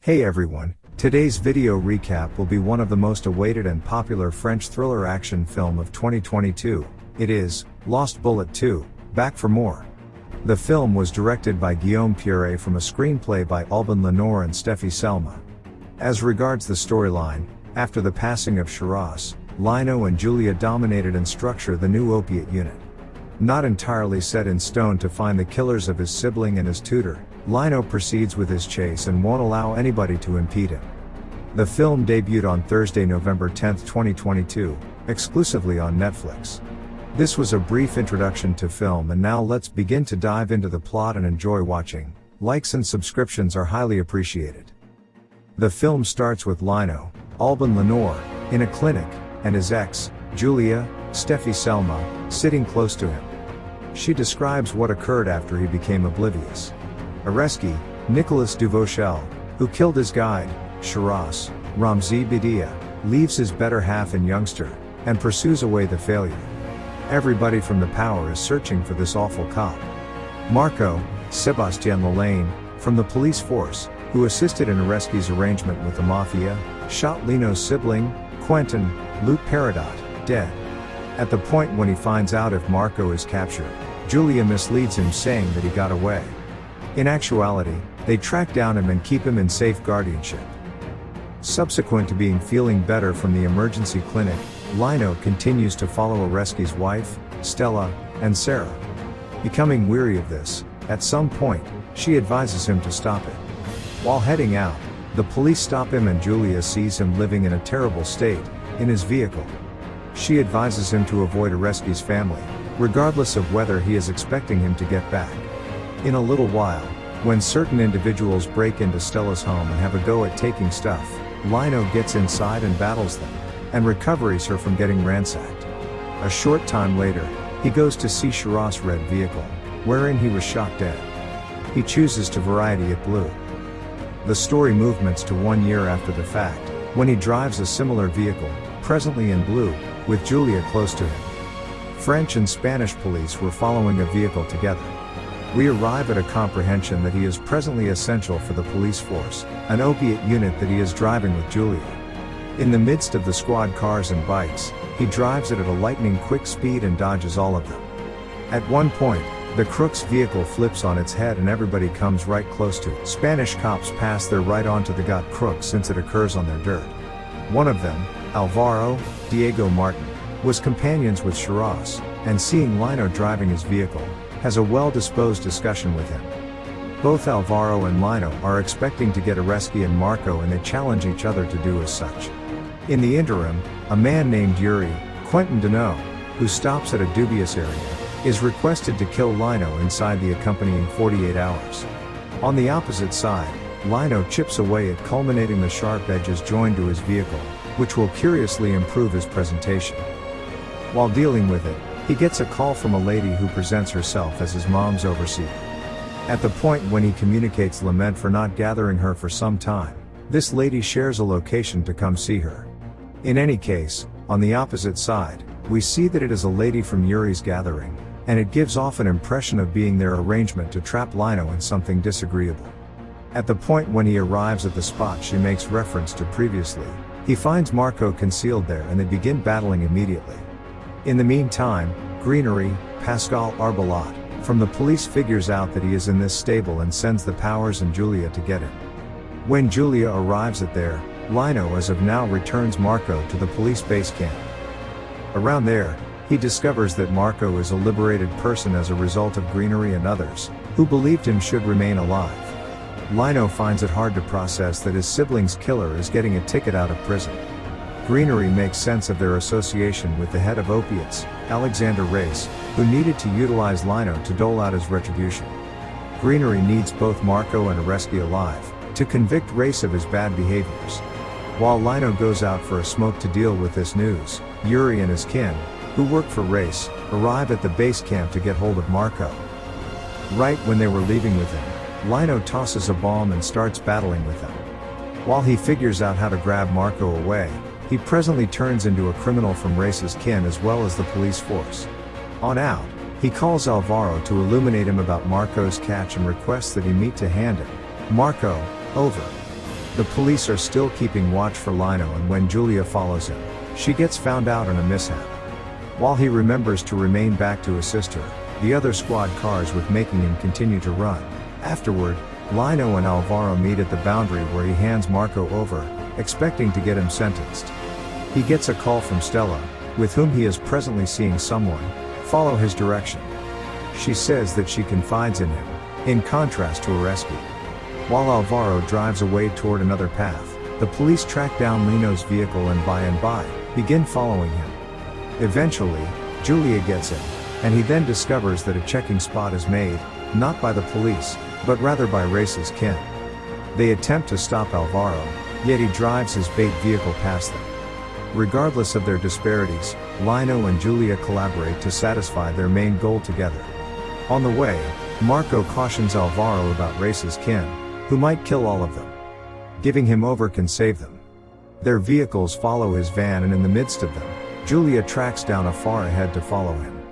Hey everyone, today's video recap will be one of the most awaited and popular French thriller action film of 2022. It is Lost Bullet 2, Back for More. The film was directed by Guillaume Pierret from a screenplay by Alban Lenoir and Stéphie Selma. As regards the storyline, after the passing of Shiraz, Lino and Julia dominated and structure the new opiate unit. Not entirely set in stone to find the killers of his sibling and his tutor, Lino proceeds with his chase and won't allow anybody to impede him. The film debuted on Thursday, November 10, 2022, exclusively on Netflix. This was a brief introduction to film, and now let's begin to dive into the plot and enjoy watching. Likes and subscriptions are highly appreciated. The film starts with Lino, Alban Lenoir, in a clinic, and his ex, Julia, Stéphie Selma, sitting close to him. She describes what occurred after he became oblivious. Areski, Nicolas Duvauchel, who killed his guide, Shiraz, Ramzi Bedia, leaves his better half in Youngster, and pursues away the failure. Everybody from the power is searching for this awful cop. Marco, Sébastien Lalaine, from the police force, who assisted in Areski's arrangement with the mafia, shot Lino's sibling, Quentin, Luc Peridot, dead. At the point when he finds out if Marco is captured, Julia misleads him saying that he got away. In actuality, they track down him and keep him in safe guardianship. Subsequent to being feeling better from the emergency clinic, Lino continues to follow Areski's wife, Stella, and Sarah. Becoming weary of this, at some point, she advises him to stop it. While heading out, the police stop him and Julia sees him living in a terrible state, in his vehicle. She advises him to avoid Areski's family, regardless of whether he is expecting him to get back. In a little while, when certain individuals break into Stella's home and have a go at taking stuff, Lino gets inside and battles them, and recovers her from getting ransacked. A short time later, he goes to see Shiraz's red vehicle, wherein he was shot dead. He chooses to variety it blue. The story movements to 1 year after the fact, when he drives a similar vehicle, presently in blue, with Julia close to him. French and Spanish police were following a vehicle together. We arrive at a comprehension that he is presently essential for the police force, an opiate unit that he is driving with Julia. In the midst of the squad cars and bikes, he drives it at a lightning quick speed and dodges all of them. At one point, the crook's vehicle flips on its head and everybody comes right close to it. Spanish cops pass their right onto the got crook since it occurs on their dirt. One of them, Alvaro, Diego Martin, was companions with Shiraz, and seeing Lino driving his vehicle, has a well-disposed discussion with him. Both Alvaro and Lino are expecting to get Areski and Marco, and they challenge each other to do as such. In the interim, a man named Yuri, Quentin Deneau, who stops at a dubious area, is requested to kill Lino inside the accompanying 48 hours. On the opposite side, Lino chips away at culminating the sharp edges joined to his vehicle, which will curiously improve his presentation. While dealing with it, he gets a call from a lady who presents herself as his mom's overseer. At the point when he communicates lament for not gathering her for some time, this lady shares a location to come see her. In any case, on the opposite side, we see that it is a lady from Yuri's gathering, and it gives off an impression of being their arrangement to trap Lino in something disagreeable. At the point when he arrives at the spot she makes reference to previously, he finds Marco concealed there and they begin battling immediately. In the meantime, Greenery, Pascal Arbelot, from the police figures out that he is in this stable and sends the Powers and Julia to get him. When Julia arrives at there, Lino as of now returns Marco to the police base camp. Around there, he discovers that Marco is a liberated person as a result of Greenery and others, who believed him should remain alive. Lino finds it hard to process that his sibling's killer is getting a ticket out of prison. Greenery makes sense of their association with the head of opiates, Alexander Race, who needed to utilize Lino to dole out his retribution. Greenery needs both Marco and Areski alive, to convict Race of his bad behaviors. While Lino goes out for a smoke to deal with this news, Yuri and his kin, who work for Race, arrive at the base camp to get hold of Marco. Right when they were leaving with him, Lino tosses a bomb and starts battling with them. While he figures out how to grab Marco away, he presently turns into a criminal from Race's kin as well as the police force. On out, he calls Alvaro to illuminate him about Marco's catch and requests that he meet to hand him, Marco, over. The police are still keeping watch for Lino, and when Julia follows him, she gets found out in a mishap. While he remembers to remain back to assist her, the other squad cars with making him continue to run. Afterward, Lino and Alvaro meet at the boundary where he hands Marco over, expecting to get him sentenced. He gets a call from Stella, with whom he is presently seeing someone, follow his direction. She says that she confides in him, in contrast to Oreski. While Alvaro drives away toward another path, the police track down Lino's vehicle and by begin following him. Eventually, Julia gets him, and he then discovers that a checking spot is made, not by the police, but rather by Race's kin. They attempt to stop Alvaro, yet he drives his bait vehicle past them. Regardless of their disparities, Lino and Julia collaborate to satisfy their main goal together. On the way, Marco cautions Alvaro about Race's kin, who might kill all of them. Giving him over can save them. Their vehicles follow his van, and in the midst of them, Julia tracks down a far ahead to follow him.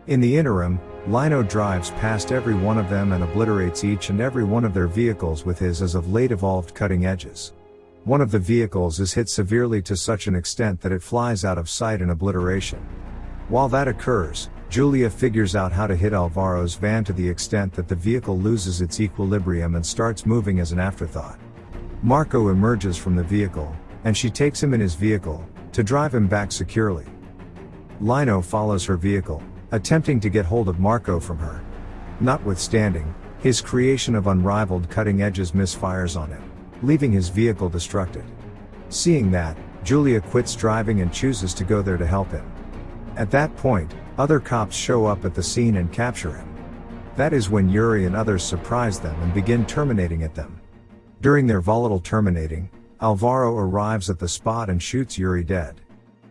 In the interim, Lino drives past every one of them and obliterates each and every one of their vehicles with his as of late evolved cutting edges. One of the vehicles is hit severely to such an extent that it flies out of sight in obliteration. While that occurs, Julia figures out how to hit Alvaro's van to the extent that the vehicle loses its equilibrium and starts moving as an afterthought. Marco emerges from the vehicle, and she takes him in his vehicle, to drive him back securely. Lino follows her vehicle, attempting to get hold of Marco from her. Notwithstanding, his creation of unrivaled cutting edges misfires on him, leaving his vehicle destructed. Seeing that, Julia quits driving and chooses to go there to help him. At that point, other cops show up at the scene and capture him. That is when Yuri and others surprise them and begin terminating at them. During their volatile terminating, Alvaro arrives at the spot and shoots Yuri dead.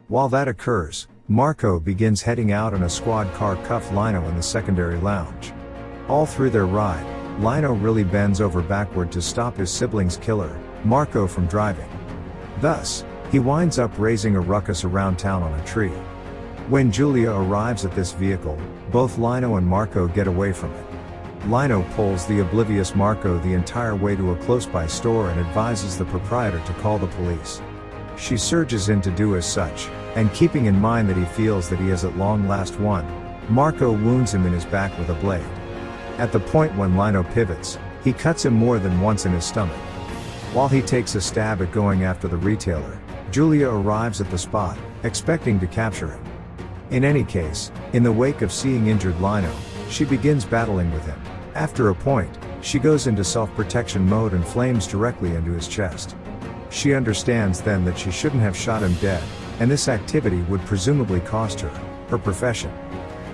While that occurs, Marco begins heading out in a squad car cuff Lino in the secondary lounge. All through their ride, Lino really bends over backward to stop his sibling's killer, Marco, from driving. Thus, he winds up raising a ruckus around town on a tree. When Julia arrives at this vehicle, both Lino and Marco get away from it. Lino pulls the oblivious Marco the entire way to a close-by store and advises the proprietor to call the police. She surges in to do as such, and keeping in mind that he feels that he has at long last won, Marco wounds him in his back with a blade. At the point when Lino pivots, he cuts him more than once in his stomach. While he takes a stab at going after the retailer, Julia arrives at the spot, expecting to capture him. In any case, in the wake of seeing injured Lino, she begins battling with him. After a point, she goes into self-protection mode and flames directly into his chest. She understands then that she shouldn't have shot him dead, and this activity would presumably cost her her profession.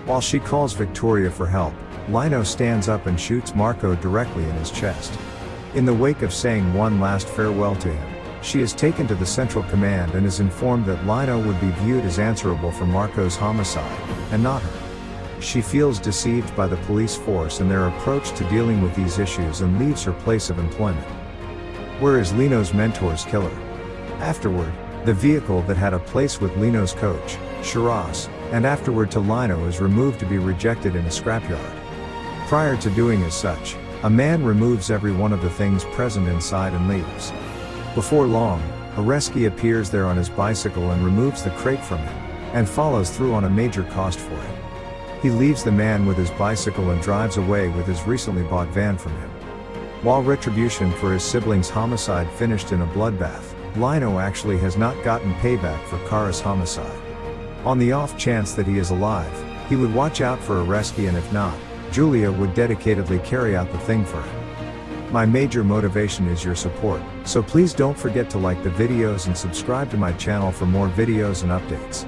While she calls Victoria for help, Lino stands up and shoots Marco directly in his chest. In the wake of saying one last farewell to him, she is taken to the Central Command and is informed that Lino would be viewed as answerable for Marco's homicide, and not her. She feels deceived by the police force and their approach to dealing with these issues and leaves her place of employment. Where is Lino's mentor's killer? Afterward, the vehicle that had a place with Lino's coach, Shiraz, and afterward to Lino is removed to be rejected in a scrapyard. Prior to doing as such, a man removes every one of the things present inside and leaves. Before long, Oreski appears there on his bicycle and removes the crate from him, and follows through on a major cost for it. He leaves the man with his bicycle and drives away with his recently bought van from him. While retribution for his sibling's homicide finished in a bloodbath, Lino actually has not gotten payback for Kara's homicide. On the off chance that he is alive, he would watch out for Oreski, and if not, Julia would dedicatedly carry out the thing for him. My major motivation is your support, so please don't forget to like the videos and subscribe to my channel for more videos and updates.